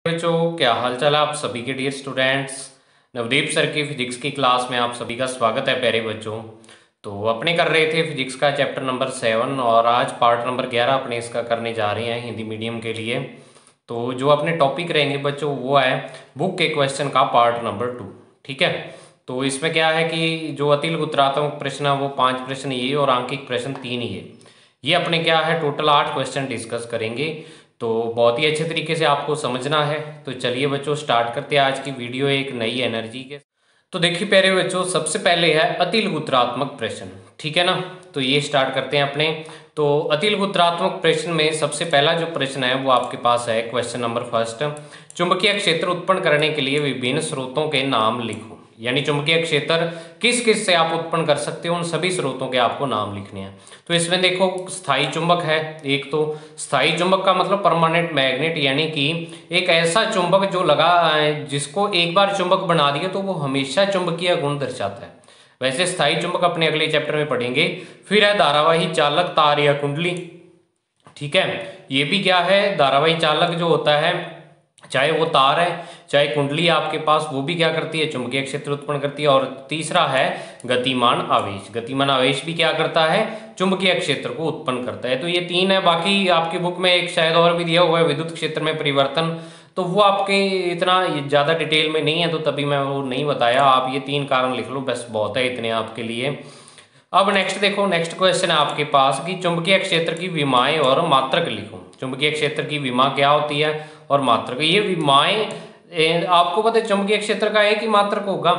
बच्चों, क्या हाल चाल है आप सभी के डियर स्टूडेंट्स। नवदीप सर की फिजिक्स की क्लास में आप सभी का स्वागत है प्यारे बच्चों। तो अपने कर रहे थे फिजिक्स का चैप्टर नंबर 7 और आज पार्ट नंबर 11 अपने इसका करने जा रहे हैं हिंदी मीडियम के लिए। तो जो अपने टॉपिक रहेंगे बच्चों वो है बुक के क्वेश्चन का पार्ट नंबर 2। ठीक है, तो इसमें क्या है कि जो अतिल गुत्रात्मक प्रश्न है वो 5 प्रश्न ये और आंकिक प्रश्न 3 ये अपने क्या है टोटल 8 क्वेश्चन डिस्कस करेंगे। तो बहुत ही अच्छे तरीके से आपको समझना है। तो चलिए बच्चों स्टार्ट करते हैं आज की वीडियो एक नई एनर्जी के। तो देखिए प्यारे बच्चों, सबसे पहले है अतिल गुत्रात्मक प्रश्न। ठीक है ना, तो ये स्टार्ट करते हैं अपने। तो अतिल गुत्रात्मक प्रश्न में सबसे पहला जो प्रश्न है वो आपके पास है क्वेश्चन नंबर फर्स्ट। चुंबकीय क्षेत्र उत्पन्न करने के लिए विभिन्न स्रोतों के नाम लिखो। यानी चुंबकीय क्षेत्र किस किस से आप उत्पन्न कर सकते हो उन सभी स्रोतों के आपको नाम लिखने हैं। तो इसमें देखो स्थायी चुंबक है एक। तो स्थायी चुंबक का मतलब परमानेंट मैग्नेट, यानी कि एक ऐसा चुंबक जो लगा जिसको एक बार चुंबक बना दिया तो वो हमेशा चुंबकीय गुण दर्शाता है। वैसे स्थायी चुंबक अपने अगले चैप्टर में पढ़ेंगे। फिर है धारावाही चालक तार या कुंडली। ठीक है, ये भी क्या है धारावाही चालक जो होता है, चाहे वो तार है चाहे कुंडली आपके पास, वो भी क्या करती है चुंबकीय क्षेत्र उत्पन्न करती है। और तीसरा है गतिमान आवेश। गतिमान आवेश भी क्या करता है चुंबकीय क्षेत्र को उत्पन्न करता है। तो ये 3 है। बाकी आपकी बुक में एक शायद और भी दिया हुआ है विद्युत क्षेत्र में परिवर्तन, तो वो आपके इतना ज़्यादा डिटेल में नहीं है तो तभी मैं वो नहीं बताया। आप ये 3 कारण लिख लो बस, बहुत है इतने आपके लिए। अब नेक्स्ट देखो, नेक्स्ट क्वेश्चन है आपके पास कि चुंबकीय क्षेत्र की विमाएं और मात्रक लिखो। चुंबकीय क्षेत्र की विमा क्या होती है और मात्रक। ये विमाएं आपको पता है चुंबकीय क्षेत्र का एक ही मात्रक होगा।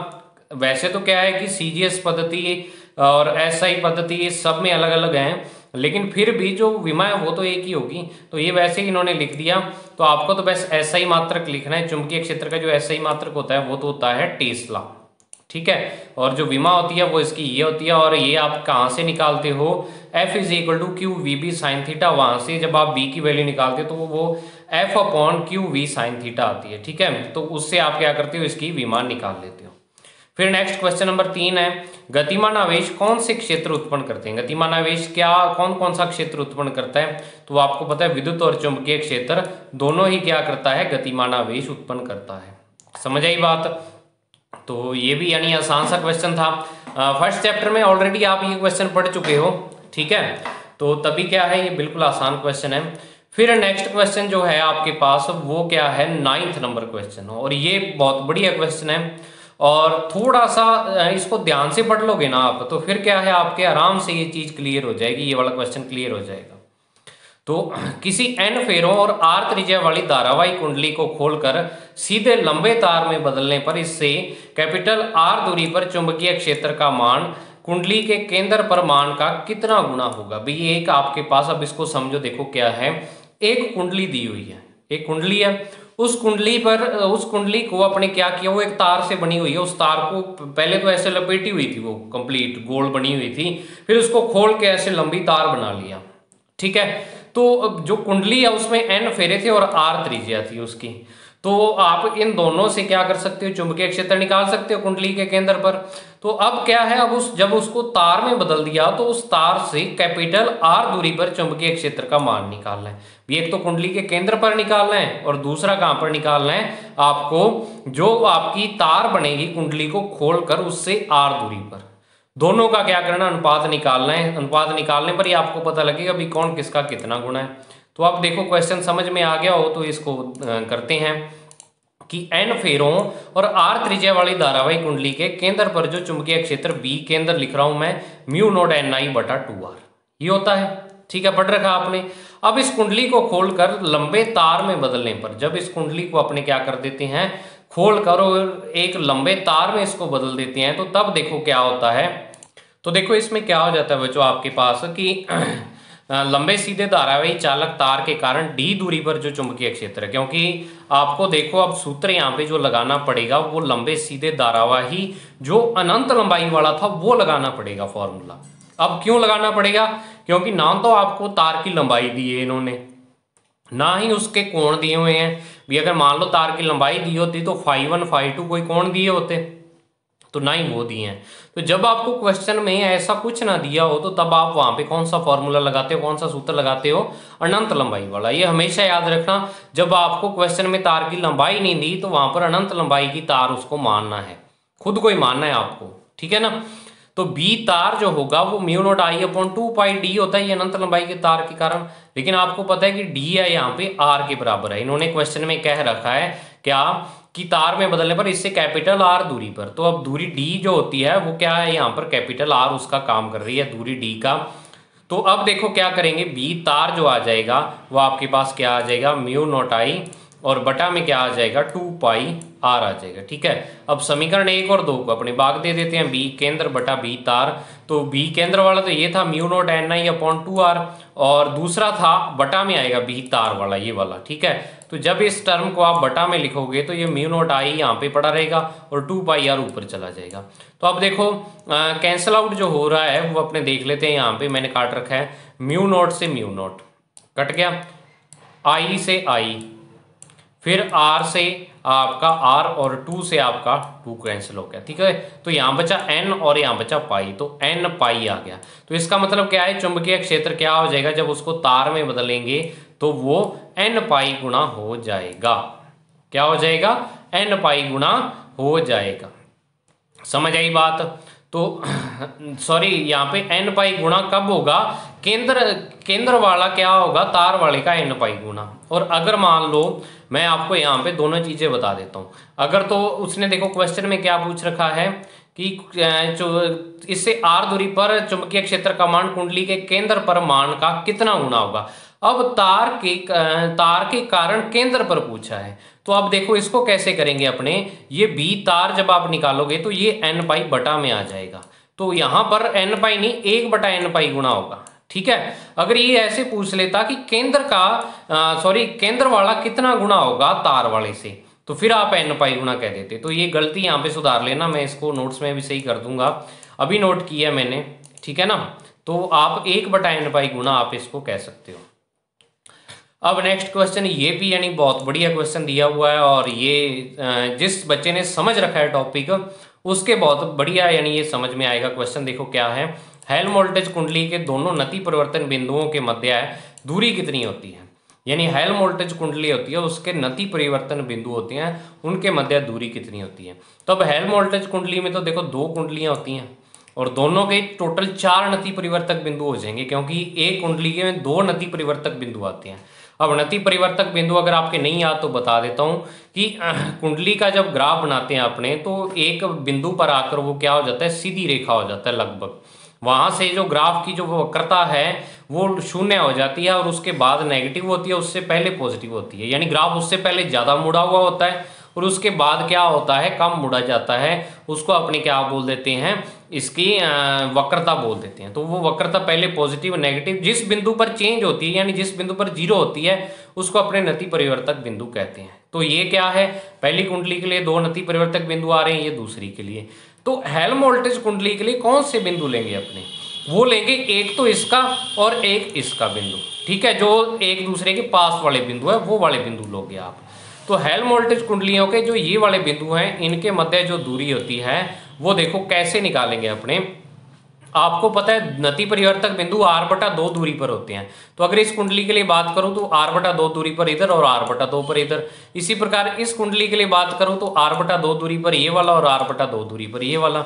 वैसे तो क्या है कि सीजीएस पद्धति और एसआई पद्धति सब में अलग अलग हैं, लेकिन फिर भी जो विमा है वो तो एक ही होगी। तो ये वैसे ही इन्होंने लिख दिया। तो आपको तो बस एसआई मात्रक लिखना है। चुंबकीय क्षेत्र का जो एसआई मात्रक होता है वो तो होता है टेस्ला। ठीक है, और जो विमा होती है वो इसकी ये होती है। और ये आप कहाँ से निकालते हो, F is equal to q v B sine theta. वहां से जब आप b की वैल्यू निकालते हो तो वो F upon q v sine theta आती है। ठीक है, तो उससे आप क्या करते हो इसकी विमा निकाल लेते हो। फिर नेक्स्ट क्वेश्चन नंबर 3 है गतिमान आवेश कौन से क्षेत्र उत्पन्न करते हैं। गतिमान आवेश क्या कौन कौन सा क्षेत्र उत्पन्न करता है, तो आपको पता है विद्युत और चुंबकीय क्षेत्र दोनों ही क्या करता है गतिमान आवेश उत्पन्न करता है। समझ आई बात। तो ये भी यानी आसान सा क्वेश्चन था। फर्स्ट चैप्टर में ऑलरेडी आप ये क्वेश्चन पढ़ चुके हो। ठीक है, तो तभी क्या है ये बिल्कुल आसान क्वेश्चन है। फिर नेक्स्ट क्वेश्चन जो है आपके पास वो क्या है 9th नंबर क्वेश्चन, और ये बहुत बढ़िया क्वेश्चन है। और थोड़ा सा इसको ध्यान से पढ़ लोगे ना आप तो फिर क्या है आपके आराम से ये चीज क्लियर हो जाएगी, ये वाला क्वेश्चन क्लियर हो जाएगा। तो किसी n फेरों और r त्रिज्या वाली धारावाही कुंडली को खोलकर सीधे लंबे तार में बदलने पर इससे कैपिटल R दूरी पर चुंबकीय क्षेत्र का मान कुंडली के केंद्र पर मान का कितना गुना होगा। भाई एक आपके पास, अब इसको समझो, देखो क्या है, एक कुंडली दी हुई है, एक कुंडली है। उस कुंडली पर उस कुंडली को अपने क्या किया, वो एक तार से बनी हुई है। उस तार को पहले तो ऐसे लपेटी हुई थी, वो कंप्लीट गोल बनी हुई थी, फिर उसको खोल के ऐसे लंबी तार बना लिया। ठीक है, तो जो कुंडली है उसमें n फेरे थे और r त्रिज्या थी उसकी। तो आप इन दोनों से क्या कर सकते हो चुंबकीय क्षेत्र निकाल सकते हो कुंडली के केंद्र पर। तो अब क्या है, अब जब उसको तार में बदल दिया तो उस तार से कैपिटल R दूरी पर चुंबकीय क्षेत्र का मान निकालना है। एक तो कुंडली के केंद्र पर निकालना है और दूसरा कहां पर निकालना है आपको, जो आपकी तार बनेगी कुंडली को खोलकर उससे R दूरी पर, दोनों का क्या करना अनुपात निकालना है। अनुपात निकालने पर ही आपको पता लगेगा भी कौन किसका कितना गुना है। तो अब देखो क्वेश्चन समझ में आ गया हो तो इसको करते हैं कि n फेरों और r त्रिज्या वाली धारावाही कुंडली के केंद्र पर जो चुंबकीय क्षेत्र B केंद्र लिख रहा हूं मैं म्यू नोड ni बटा 2r ये होता है। ठीक है, पढ़ रखा आपने। अब इस कुंडली को खोलकर लंबे तार में बदलने पर, जब इस कुंडली को अपने क्या कर देते हैं खोल कर और एक लंबे तार में इसको बदल देते हैं, तो तब देखो क्या होता है। तो देखो इसमें क्या हो जाता है बच्चों आपके पास कि लंबे सीधे धारावाही चालक तार के कारण d दूरी पर जो चुंबकीय क्षेत्र है, क्योंकि आपको देखो अब सूत्र यहाँ पे जो लगाना पड़ेगा वो लंबे सीधे धारावाही जो अनंत लंबाई वाला था वो लगाना पड़ेगा फॉर्मूला। अब क्यों लगाना पड़ेगा, क्योंकि ना तो आपको तार की लंबाई दी है इन्होंने, ना ही उसके कोण दिए हुए हैं। भी अगर मान लो तार की लंबाई दी होती तो φ1 φ2 कोई कोण दिए होते, तो ना ही वो दिए हैं। तो जब आपको क्वेश्चन में ऐसा कुछ ना दिया हो तो तब आप वहां पे कौन सा फॉर्मूला लगाते हो, कौन सा सूत्र लगाते हो, अनंत लंबाई वाला। ये हमेशा याद रखना, जब आपको क्वेश्चन में तार की लंबाई नहीं दी तो वहां पर अनंत लंबाई की तार उसको मानना है, खुद को ही मानना है आपको, ठीक है ना। तो बी तार जो होगा वो mu not I upon 2 pi D होता है, ये अनंत लंबाई के तार के कारण। लेकिन आपको पता है कि डी है यहाँ पे आर के बराबर है, इन्होंने क्वेश्चन में कह रखा है क्या कि तार में बदलने पर इससे कैपिटल आर दूरी पर, तो अब दूरी डी जो होती है वो क्या है, यहाँ पर कैपिटल आर उसका काम कर रही है दूरी डी का। तो अब देखो क्या करेंगे, बी तार जो आ जाएगा वो आपके पास क्या आ जाएगा, म्यू नॉट आई और बटा में क्या आ जाएगा 2 पाई आर आ जाएगा, ठीक है। अब समीकरण 1 और 2 को अपने भाग दे देते हैं, बी केंद्र बटा बी तार। तो बी केंद्र वाला तो ये था mu naught n I upon 2 r, और दूसरा था बटा में आएगा बी तार वाला, ये वाला, ठीक है। तो जब इस टर्म को आप बटा में लिखोगे तो ये म्यू नॉट आई यहाँ पे पड़ा रहेगा और 2 पाई आर ऊपर चला जाएगा। तो अब देखो कैंसल आउट जो हो रहा है वो अपने देख लेते हैं, यहाँ पे मैंने काट रखा है म्यू नॉट से म्यू नॉट कट गया, आई से आई, फिर आर से आपका आर और 2 से आपका 2 कैंसिल हो गया, ठीक है। तो यहाँ बचा एन और यहाँ बचा पाई, तो एन पाई आ गया। तो इसका मतलब क्या है, चुंबकीय क्षेत्र क्या हो जाएगा, जब उसको तार में बदलेंगे तो वो एन पाई गुना हो जाएगा। क्या हो जाएगा, एन पाई गुना हो जाएगा। समझ आई बात। तो सॉरी, यहाँ पे एन पाई गुणा कब होगा, केंद्र वाला क्या होगा, तार वाले का एन पाई गुणा। और अगर मान लो मैं आपको यहाँ पे दोनों चीजें बता देता हूँ, अगर तो उसने देखो क्वेश्चन में क्या पूछ रखा है कि इससे आर दूरी पर चुंबकीय क्षेत्र का मान कुंडली के केंद्र पर मान का कितना गुना होगा। अब तार के कारण केंद्र पर पूछा है, तो अब देखो इसको कैसे करेंगे अपने, ये बी तार जब आप निकालोगे तो ये एन पाई बटा में आ जाएगा। तो यहां पर एन पाई नहीं 1 बटा एन पाई गुना होगा, ठीक है। अगर ये ऐसे पूछ लेता कि केंद्र वाला कितना गुना होगा तार वाले से, तो फिर आप एन पाई गुना कह देते। तो ये गलती यहाँ पे सुधार लेना, मैं इसको नोट्स में भी सही कर दूंगा, अभी नोट किया मैंने, ठीक है ना। तो आप 1 बटा एन पाई गुना आप इसको कह सकते हो। अब नेक्स्ट क्वेश्चन, ये भी यानी बहुत बढ़िया क्वेश्चन दिया हुआ है, और ये जिस बच्चे ने समझ रखा है टॉपिक उसके बहुत बढ़िया यानी ये समझ में आएगा क्वेश्चन। देखो क्या है, हेल्महोल्ट्ज कुंडली के दोनों नति परिवर्तन बिंदुओं के मध्य दूरी कितनी होती है। यानी हेल्महोल्ट्ज कुंडली होती है, उसके नति परिवर्तन बिंदु होते हैं, उनके मध्य दूरी कितनी होती है। तो अब हेल्महोल्ट्ज कुंडली में तो देखो 2 कुंडलियां होती हैं और दोनों के टोटल 4 नति परिवर्तक बिंदु हो जाएंगे, क्योंकि एक कुंडली के में 2 नति परिवर्तक बिंदु आते हैं। अब नति परिवर्तक बिंदु अगर आपके नहीं याद तो बता देता हूं कि कुंडली का जब ग्राफ बनाते हैं अपने, तो एक बिंदु पर आकर वो क्या हो जाता है, सीधी रेखा हो जाता है लगभग। वहां से जो ग्राफ की जो वक्रता है वो 0 हो जाती है और उसके बाद नेगेटिव होती है, उससे पहले पॉजिटिव होती है। यानी ग्राफ उससे पहले ज्यादा मुड़ा हुआ होता है और उसके बाद क्या होता है, कम मुड़ा जाता है। उसको अपने क्या बोल देते हैं, इसकी वक्रता बोल देते हैं। तो वो वक्रता पहले पॉजिटिव नेगेटिव जिस बिंदु पर चेंज होती है, यानी जिस बिंदु पर 0 होती है, उसको अपने नति परिवर्तक बिंदु कहते हैं। तो ये क्या है, पहली कुंडली के लिए 2 नति परिवर्तक बिंदु आ रहे हैं, ये दूसरी के लिए। तो हेल्महोल्ट्ज कुंडली के लिए कौन से बिंदु लेंगे अपने, वो लेंगे एक तो इसका और एक इसका बिंदु, ठीक है। जो एक दूसरे के पास वाले बिंदु है वो वाले बिंदु लोगे आप। तो हेल्महोल्ट्ज कुंडलियों के जो ये वाले बिंदु हैं, इनके मध्य जो दूरी होती है वो देखो कैसे निकालेंगे अपने। आपको पता है नति परिवर्तक बिंदु r/2 दूरी पर होते हैं। तो अगर इस कुंडली के लिए बात करूं तो r/2 दूरी पर इधर और r/2 पर इधर। इसी प्रकार इस कुंडली के लिए बात करूं तो r/2 दूरी पर ये वाला और r/2 दूरी पर ये वाला।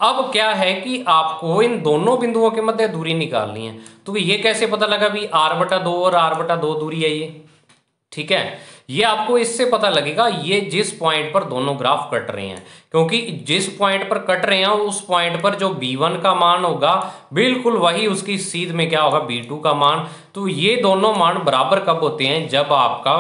अब क्या है कि आपको इन दोनों बिंदुओं के मध्य दूरी निकालनी है। तो ये कैसे पता लगा भी r/2 और r/2 दूरी है ये, ठीक है। ये आपको इससे पता लगेगा ये जिस पॉइंट पर दोनों ग्राफ कट रहे हैं, क्योंकि जिस पॉइंट पर कट रहे हैं उस पॉइंट पर जो B1 का मान होगा बिल्कुल वही उसकी सीध में क्या होगा B2 का मान। तो ये दोनों मान बराबर कब होते हैं, जब आपका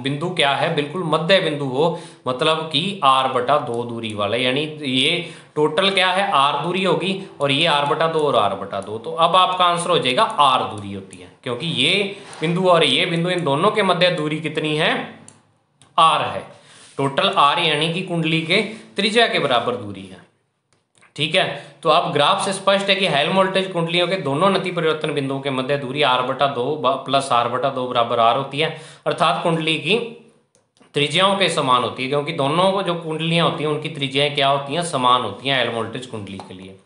बिंदु क्या है, बिल्कुल मध्य बिंदु हो, मतलब कि r/2 दूरी वाला। यानी ये टोटल क्या है, r दूरी होगी और ये r/2 और r/2। तो अब आपका आंसर हो जाएगा r दूरी होती है, क्योंकि ये बिंदु और ये बिंदु इन दोनों के मध्य दूरी कितनी है, r है। टोटल r यानी कि कुंडली के त्रिज्या के बराबर दूरी है, ठीक है। तो अब ग्राफ से स्पष्ट है कि हेल्महोल्ट्ज कुंडलियों के दोनों नति परिवर्तन बिंदुओं के मध्य दूरी r/2 प्लस r/2 बराबर r होती है। अर्थात कुंडली की त्रिज्याओं के समान होती है, क्योंकि दोनों को जो कुंडलियां होती हैं उनकी त्रिज्याएं क्या होती हैं, समान होती हैं एल वोल्टेज कुंडली के लिए।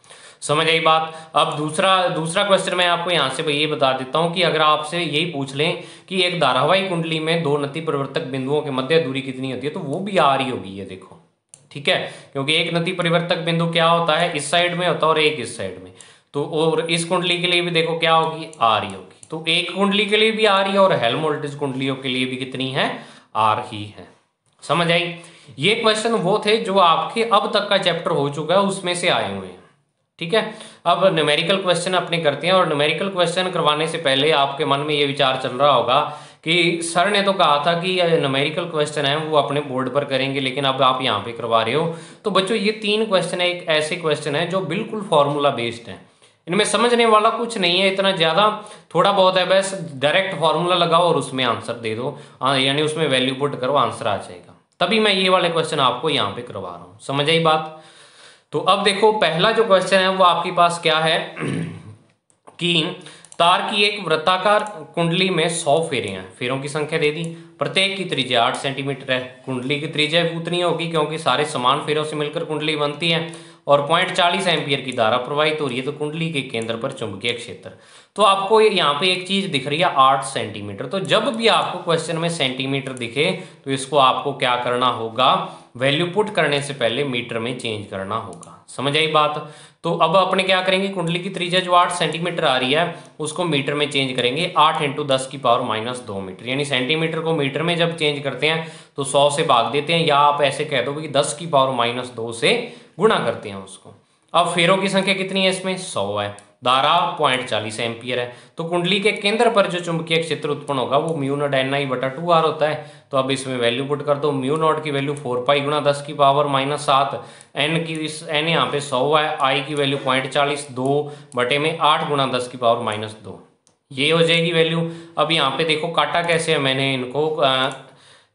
समझ आई बात। अब दूसरा क्वेश्चन मैं आपको यहाँ से ये बता देता हूँ कि अगर आपसे यही पूछ लें कि एक धारावाही कुंडली में दो नति परिवर्तक बिंदुओं के मध्य दूरी कितनी होती है, तो वो भी आर ही होगी, ये देखो, ठीक है, क्योंकि एक नति परिवर्तक बिंदु क्या होता है, इस साइड में होता है और एक इस साइड में। तो और इस कुंडली के लिए भी देखो क्या होगी, आर ही होगी। तो एक कुंडली के लिए भी आर ही है और हेल्महोल्ट्ज़ कुंडलियों के लिए भी कितनी है, आर ही है। समझ आई। ये क्वेश्चन वो थे जो आपके अब तक का चैप्टर हो चुका है उसमें से आए हुए हैं, ठीक है। अब न्यूमेरिकल क्वेश्चन अपने करते हैं, और न्यूमेरिकल क्वेश्चन करवाने से पहले आपके मन में ये विचार चल रहा होगा कि सर ने तो कहा था कि न्यूमेरिकल क्वेश्चन है वो अपने बोर्ड पर करेंगे, लेकिन अब आप यहाँ पे करवा रहे हो। तो बच्चों ये 3 क्वेश्चन है, एक ऐसे क्वेश्चन है जो बिल्कुल फॉर्मूला बेस्ड है, इनमें समझने वाला कुछ नहीं है इतना ज़्यादा, थोड़ा बहुत है, बस डायरेक्ट फॉर्मूला लगाओ और उसमें आंसर दे दो, यानी उसमें वैल्यू पुट करो, आंसर आ जाएगा। तभी मैं ये वाले क्वेश्चन आपको यहाँ पे करवा रहा हूँ। समझ आई बात। तो अब देखो पहला जो क्वेश्चन है वो आपके पास क्या है कि तार की एक वृत्ताकार कुंडली में 100 फेरे हैं, फेरों की संख्या दे दी, प्रत्येक की त्रिज्या 8 सेंटीमीटर है। कुंडली की त्रिज्या भी उतनी होगी क्योंकि सारे समान फेरों से मिलकर कुंडली बनती है, और 0.40 एम्पियर की धारा प्रवाहित हो रही है। तो कुंडली के केंद्र पर चुंबकीय क्षेत्र, तो आपको यहाँ पे एक चीज दिख रही है 8 सेंटीमीटर। तो जब भी आपको क्वेश्चन में सेंटीमीटर दिखे तो इसको आपको क्या करना होगा, वैल्यू पुट करने से पहले मीटर में चेंज करना होगा। समझ आई बात। तो अब अपने क्या करेंगे, कुंडली की त्रिज्या जो 8 सेंटीमीटर आ रही है उसको मीटर में चेंज करेंगे, 8 × 10⁻⁻2 मीटर, यानी सेंटीमीटर को मीटर में जब चेंज करते हैं तो 100 से भाग देते हैं, या आप ऐसे कह दो कि 10⁻⁻2 से गुणा करते हैं उसको। अब फेरों की संख्या कितनी है, इसमें 100 है, धारा 0.40 एम्पियर है। तो कुंडली के केंद्र पर जो चुंबकीय क्षेत्र उत्पन्न होगा वो μ0 NI/2R होता है। तो अब इसमें वैल्यू पुट कर दो, μ0 की वैल्यू 4π × 10⁻⁷, n यहाँ पे 100 है, I की वैल्यू 0.40, 2/8 × 10⁻⁻2, ये हो जाएगी वैल्यू। अब यहाँ पे देखो काटा कैसे है मैंने इनको,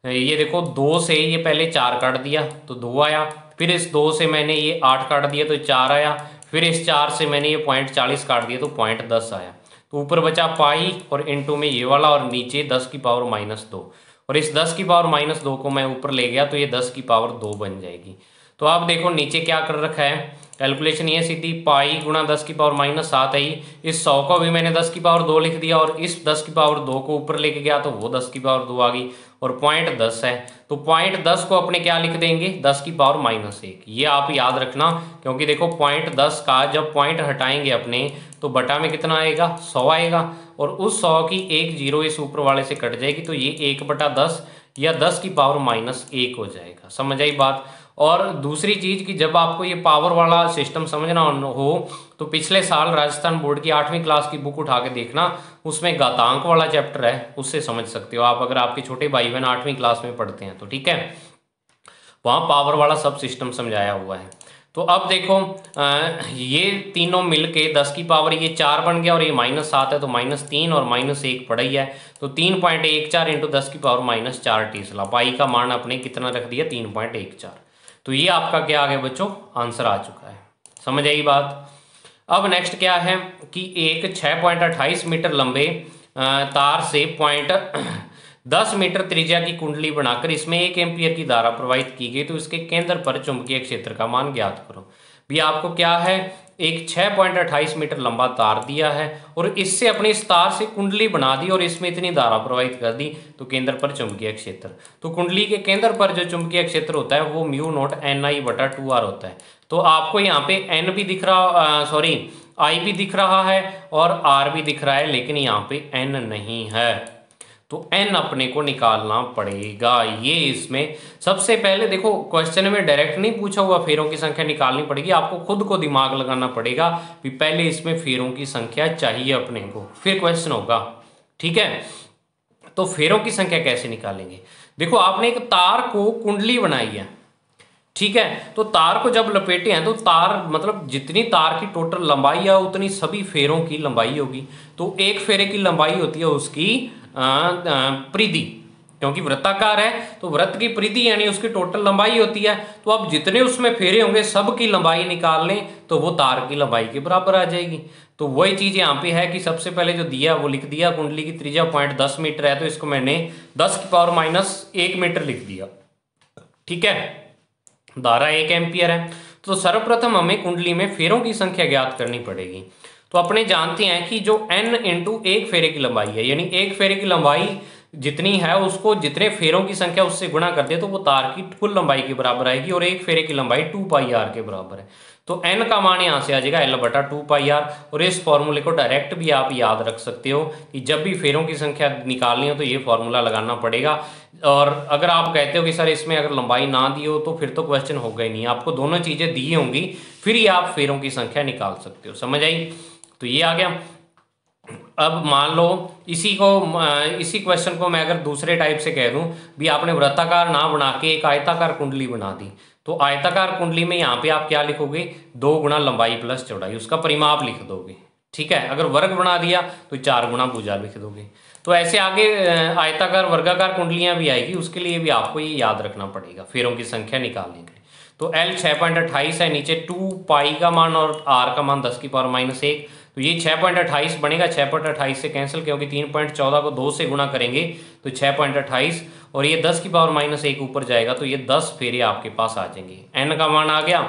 ये देखो 2 से ये पहले 4 काट दिया तो 2 आया, फिर इस 2 से मैंने ये 8 काट दिया तो 4 आया, फिर इस 4 से मैंने ये 0.40 काट दिया तो 0.10 आया। तो ऊपर बचा पाई और इनटू में ये वाला, और नीचे 10⁻⁻2, और इस 10⁻⁻2 को मैं ऊपर ले गया तो ये 10⁻2 बन जाएगी। तो आप देखो नीचे क्या कर रखा है, कैलकुलेशन ये सीधी, पाई × 10⁻⁷ है, इस 100 को भी मैंने 10⁻2 लिख दिया, और इस 10⁻2 को ऊपर लेके गया तो वो 10⁻2 आ गई, और 0.10 है तो 0.10 को अपने क्या लिख देंगे, 10⁻⁻1। ये आप याद रखना, क्योंकि देखो 0.10 का जब पॉइंट हटाएंगे अपने तो बटा में कितना आएगा, 100 आएगा, और उस 100 की एक जीरो इस ऊपर वाले से कट जाएगी तो ये 1/10 या 10⁻⁻1 हो जाएगा। समझ आई बात। और दूसरी चीज कि जब आपको ये पावर वाला सिस्टम समझना हो तो पिछले साल राजस्थान बोर्ड की 8वीं क्लास की बुक उठा के देखना, उसमें घातांक वाला चैप्टर है, उससे समझ सकते हो आप, अगर आपके छोटे भाई बहन 8वीं क्लास में पढ़ते हैं तो, ठीक है, वहाँ पावर वाला सब सिस्टम समझाया हुआ है। तो अब देखो ये तीनों मिलके 10 की पावर ये 4 बन गया, और ये -7 है तो -3 और -1 पड़ा ही है, तो 3.14 × 10⁻⁻4 टीसला, पाई का मान अपने कितना रख दिया, 3.14। तो ये आपका क्या आ गया बच्चों, आंसर आ चुका है। समझ आई बात। अब नेक्स्ट क्या है कि एक 6.28 मीटर लंबे तार से 0.10 मीटर त्रिज्या की कुंडली बनाकर इसमें 1 एम्पियर की धारा प्रवाहित की गई, तो इसके केंद्र पर चुंबकीय क्षेत्र का मान ज्ञात करो। भी आपको क्या है, एक 6.28 मीटर लंबा तार दिया है और इससे अपनी इस तार से कुंडली बना दी और इसमें इतनी धारा प्रवाहित कर दी, तो केंद्र पर चुंबकीय क्षेत्र, तो कुंडली के केंद्र पर जो चुंबकीय क्षेत्र होता है वो μ0 NI/2R होता है। तो आपको यहाँ पे N भी दिख रहा, सॉरी I भी दिख रहा है और R भी दिख रहा है, लेकिन यहाँ पे N नहीं है, तो N अपने को निकालना पड़ेगा। ये इसमें सबसे पहले देखो क्वेश्चन में डायरेक्ट नहीं पूछा हुआ, फेरों की संख्या निकालनी पड़ेगी, आपको खुद को दिमाग लगाना पड़ेगा कि पहले इसमें फेरों की संख्या चाहिए अपने को, फिर क्वेश्चन होगा, ठीक है। तो फेरों की संख्या कैसे निकालेंगे, देखो आपने एक तार को कुंडली बनाई है, ठीक है, तो तार को जब लपेटे हैं तो तार मतलब जितनी तार की टोटल लंबाई है उतनी सभी फेरों की लंबाई होगी, तो एक फेरे की लंबाई होती है उसकी परिधि, क्योंकि वृत्ताकार है तो वृत्त की परिधि यानी उसकी टोटल लंबाई होती है। तो अब जितने उसमें फेरे होंगे सब की लंबाई निकाल लें तो वो तार की लंबाई के बराबर आ जाएगी। तो वही चीज़ यहाँ पे है कि सबसे पहले जो दिया वो लिख दिया, कुंडली की त्रिज्या 0.10 मीटर है तो इसको मैंने 10⁻⁻1 मीटर लिख दिया। ठीक है, धारा 1 एम्पियर है। तो सर्वप्रथम हमें कुंडली में फेरों की संख्या ज्ञात करनी पड़ेगी। तो अपने जानते हैं कि जो n इंटू एक फेरे की लंबाई है, यानी एक फेरे की लंबाई जितनी है उसको जितने फेरों की संख्या उससे गुणा कर दे तो वो तार की कुल लंबाई के बराबर आएगी, और एक फेरे की लंबाई 2πr के बराबर है। तो n का मान यहाँ से आ जाएगा L/2πr, और इस फॉर्मूले को डायरेक्ट भी आप याद रख सकते हो कि जब भी फेरों की संख्या निकालनी हो तो ये फॉर्मूला लगाना पड़ेगा। और अगर आप कहते हो कि सर इसमें अगर लंबाई ना दी हो तो फिर तो क्वेश्चन होगा ही नहीं, आपको दोनों चीज़ें दी होंगी फिर ही आप फेरों की संख्या निकाल सकते हो। समझ आई? तो ये आ गया। अब मान लो इसी क्वेश्चन को मैं अगर दूसरे टाइप से कह दूं, भी आपने वृत्ताकार ना बना के एक आयताकार कुंडली बना दी, तो आयताकार कुंडली में यहाँ पे आप क्या लिखोगे, 2 गुना लंबाई प्लस चौड़ाई, उसका परिमाप लिख दोगे। ठीक है, अगर वर्ग बना दिया तो 4 गुना भुजा लिख दोगे। तो ऐसे आगे आयताकार वर्गाकार कुंडलियां भी आएगी, उसके लिए भी आपको ये याद रखना पड़ेगा फेरों की संख्या निकालने के लिए। तो L 6.28 है, नीचे 2π का मान और r का मान 10⁻⁻1, तो ये 6.28 बनेगा। 6.28 से कैंसिल, क्योंकि 3.14 को 2 से गुणा करेंगे तो 6.28, और ये 10⁻⁻1 ऊपर जाएगा तो ये 10 फेरे आपके पास आ जाएंगे। n का मान आ गया।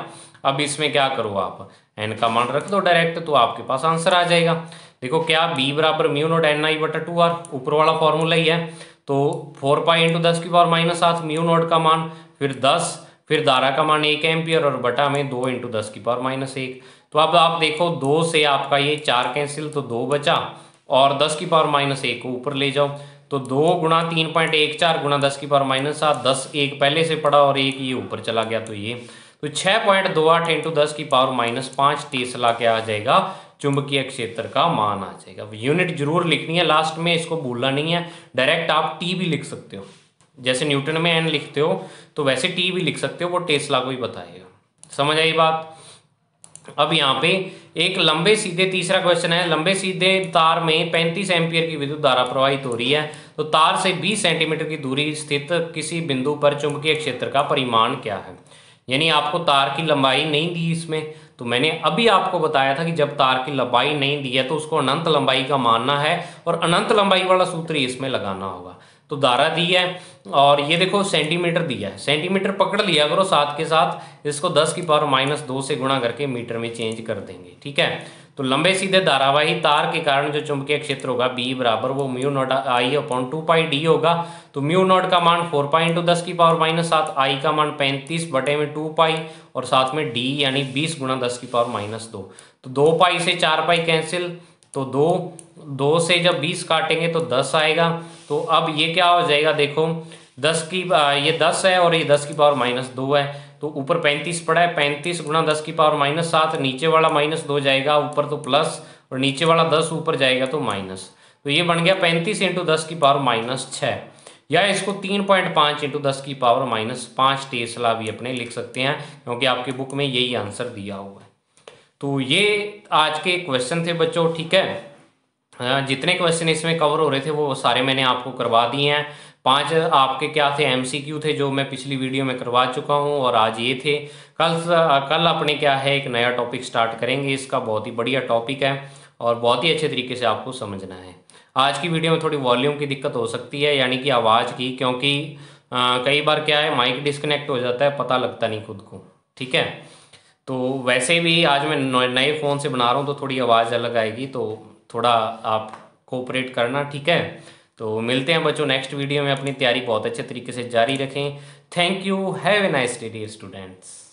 अब इसमें क्या करो, आप n का मान रख दो डायरेक्ट, तो आपके पास आंसर आ जाएगा। देखो क्या, b बराबर μ0 NI/2r, ऊपर वाला फॉर्मूला ही है। तो 4π × 10⁻⁷ μ0 का मान, फिर 10, फिर धारा का मान 1 एम्पियर, और बटा में 2 × 10⁻⁻1। तो अब आप देखो 2 से आपका ये 4 कैंसिल, तो 2 बचा, और 10⁻⁻1 को ऊपर ले जाओ तो 2 गुणा 3.14 गुणा 10⁻⁷, 10 एक पहले से पड़ा और एक ये ऊपर चला गया, तो ये तो 6.28 × 10⁻5 टेस्ला क्या आ जाएगा, चुंबकीय क्षेत्र का मान आ जाएगा। यूनिट जरूर लिखनी है लास्ट में, इसको भूलना नहीं है। डायरेक्ट आप टी भी लिख सकते हो, जैसे न्यूटन में n लिखते हो तो वैसे टी भी लिख सकते हो, वो टेस्ला को ही बताएगा। समझ आई बात? अब यहाँ पे एक लंबे सीधे, तीसरा क्वेश्चन है, लंबे सीधे तार में 35 एम्पियर की विद्युत धारा प्रवाहित हो रही है, तो तार से 20 सेंटीमीटर की दूरी स्थित किसी बिंदु पर चुंबकीय क्षेत्र का परिमाण क्या है। यानी आपको तार की लंबाई नहीं दी इसमें, तो मैंने अभी आपको बताया था कि जब तार की लंबाई नहीं दी है तो उसको अनंत लंबाई का मानना है, और अनंत लंबाई वाला सूत्र इसमें लगाना होगा। तो धारा दी है, और ये देखो सेंटीमीटर दिया है, सेंटीमीटर पकड़ लिया करो, साथ के साथ इसको 10⁻⁻2 से गुणा करके मीटर में चेंज कर देंगे। ठीक है, तो लंबे सीधे धारावाही तार के कारण जो चुंबकीय क्षेत्र होगा B बराबर वो μ0I/2πd होगा। तो μ0 का मान 4π × 10⁻⁷, I का मान 35 बटे में 2π, और साथ में d यानी 20 गुणा 10⁻⁻2। तो 2π से 4π कैंसिल, तो 2 से जब 20 काटेंगे तो 10 आएगा। तो अब ये क्या हो जाएगा, देखो ये 10 है और ये 10⁻⁻2 है, तो ऊपर 35 पड़ा है, 35 गुणा 10⁻⁷, नीचे वाला -2 जाएगा, ऊपर तो प्लस, और नीचे वाला 10 ऊपर जाएगा तो माइनस। तो ये बन गया 35 × 10⁻⁻6, या इसको 3.5 × 10⁻⁻5 टेस्ला भी अपने लिख सकते हैं, क्योंकि आपकी बुक में यही आंसर दिया हुआ है। तो ये आज के क्वेश्चन थे बच्चों। ठीक है, जितने क्वेश्चन इसमें कवर हो रहे थे वो सारे मैंने आपको करवा दिए हैं। 5 आपके क्या थे, MCQ थे, जो मैं पिछली वीडियो में करवा चुका हूँ, और आज ये थे। कल अपने क्या है, एक नया टॉपिक स्टार्ट करेंगे, इसका बहुत ही बढ़िया टॉपिक है और बहुत ही अच्छे तरीके से आपको समझना है। आज की वीडियो में थोड़ी वॉल्यूम की दिक्कत हो सकती है, यानी कि आवाज़ की, क्योंकि कई बार क्या है माइक डिस्कनेक्ट हो जाता है, पता लगता नहीं खुद को। ठीक है, तो वैसे भी आज मैं नए फ़ोन से बना रहा हूँ तो थोड़ी आवाज़ अलग आएगी, तो थोड़ा आप कोऑपरेट करना। ठीक है, तो मिलते हैं बच्चों नेक्स्ट वीडियो में। अपनी तैयारी बहुत अच्छे तरीके से जारी रखें। Thank you, have a nice day dear students.